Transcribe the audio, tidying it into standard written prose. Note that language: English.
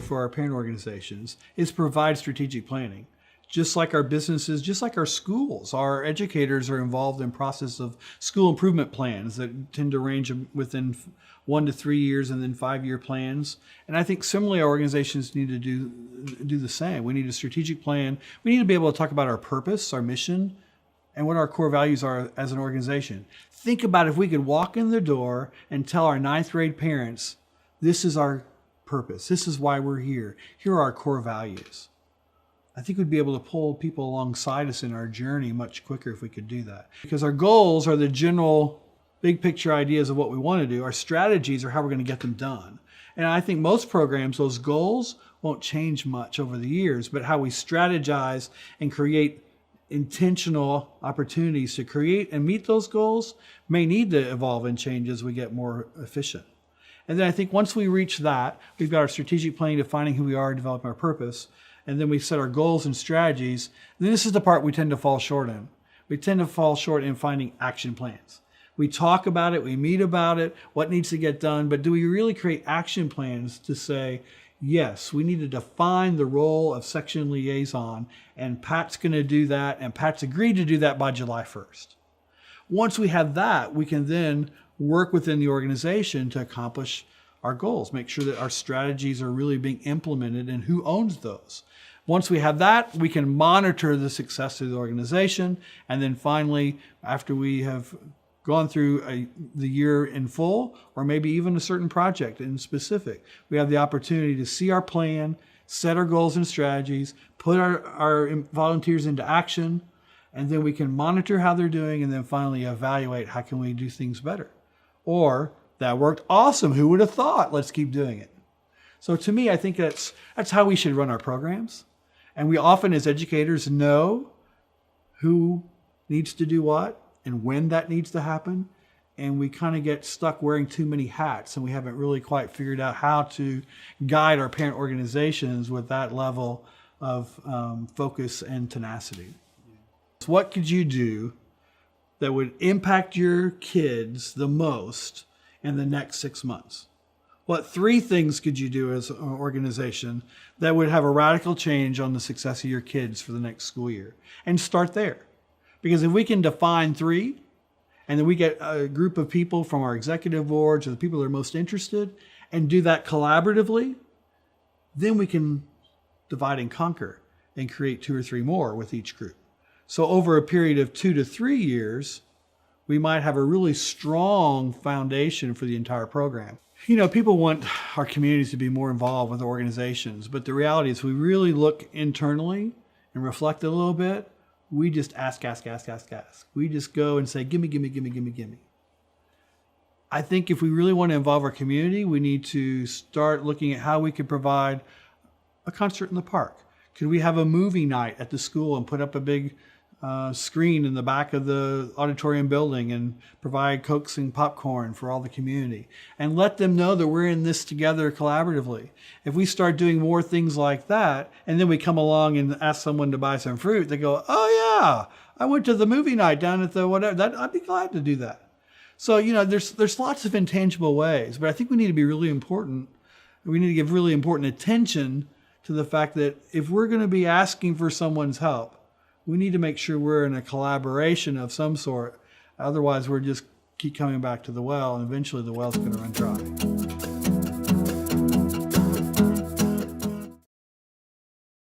do for our parent organizations is provide strategic planning. Just like our businesses, just like our schools, our educators are involved in process of school improvement plans that tend to range within 1 to 3 years and then 5-year plans. And I think similarly, our organizations need to do the same. We need a strategic plan. We need to be able to talk about our purpose, our mission, and what our core values are as an organization. Think about if we could walk in the door and tell our 9th grade parents, this is our purpose. This is why we're here. Here are our core values. I think we'd be able to pull people alongside us in our journey much quicker if we could do that. Because our goals are the general big picture ideas of what we want to do. Our strategies are how we're going to get them done. And I think most programs, those goals won't change much over the years, but how we strategize and create intentional opportunities to create and meet those goals may need to evolve and change as we get more efficient. And then I think once we reach that, we've got our strategic planning, defining who we are, developing our purpose, and then we set our goals and strategies. And then this is the part we tend to fall short in. We tend to fall short in finding action plans. We talk about it, we meet about it, what needs to get done, but do we really create action plans to say, yes, we need to define the role of section liaison, and Pat's going to do that, and Pat's agreed to do that by July 1st. Once we have that, we can then work within the organization to accomplish our goals, make sure that our strategies are really being implemented and who owns those. Once we have that, we can monitor the success of the organization. And then finally, after we have gone through the year in full, or maybe even a certain project in specific, we have the opportunity to see our plan, set our goals and strategies, put our volunteers into action, and then we can monitor how they're doing, and then finally evaluate how can we do things better. Or, that worked awesome, who would have thought? Let's keep doing it. So to me, I think that's how we should run our programs. And we often, as educators, know who needs to do what and when that needs to happen. And we kind of get stuck wearing too many hats, and we haven't really quite figured out how to guide our parent organizations with that level of focus and tenacity. So what could you do that would impact your kids the most in the next 6 months? What 3 things could you do as an organization that would have a radical change on the success of your kids for the next school year? And start there. Because if we can define 3, and then we get a group of people from our executive boards or the people that are most interested and do that collaboratively, then we can divide and conquer and create 2 or 3 more with each group. So over a period of 2 to 3 years, we might have a really strong foundation for the entire program. You know, people want our communities to be more involved with organizations, but the reality is we really look internally and reflect a little bit. We just ask. We just go and say, gimme. I think if we really want to involve our community, we need to start looking at how we could provide a concert in the park. Could we have a movie night at the school and put up a big screen in the back of the auditorium building and provide Cokes and popcorn for all the community and let them know that we're in this together collaboratively. If we start doing more things like that, and then we come along and ask someone to buy some fruit, they go, oh yeah, I went to the movie night down at the whatever, I'd be glad to do that. So, you know, there's lots of intangible ways, but I think we need to be really important. We need to give really important attention to the fact that if we're going to be asking for someone's help, we need to make sure we're in a collaboration of some sort. Otherwise, we're just keep coming back to the well, and eventually the well's going to run dry.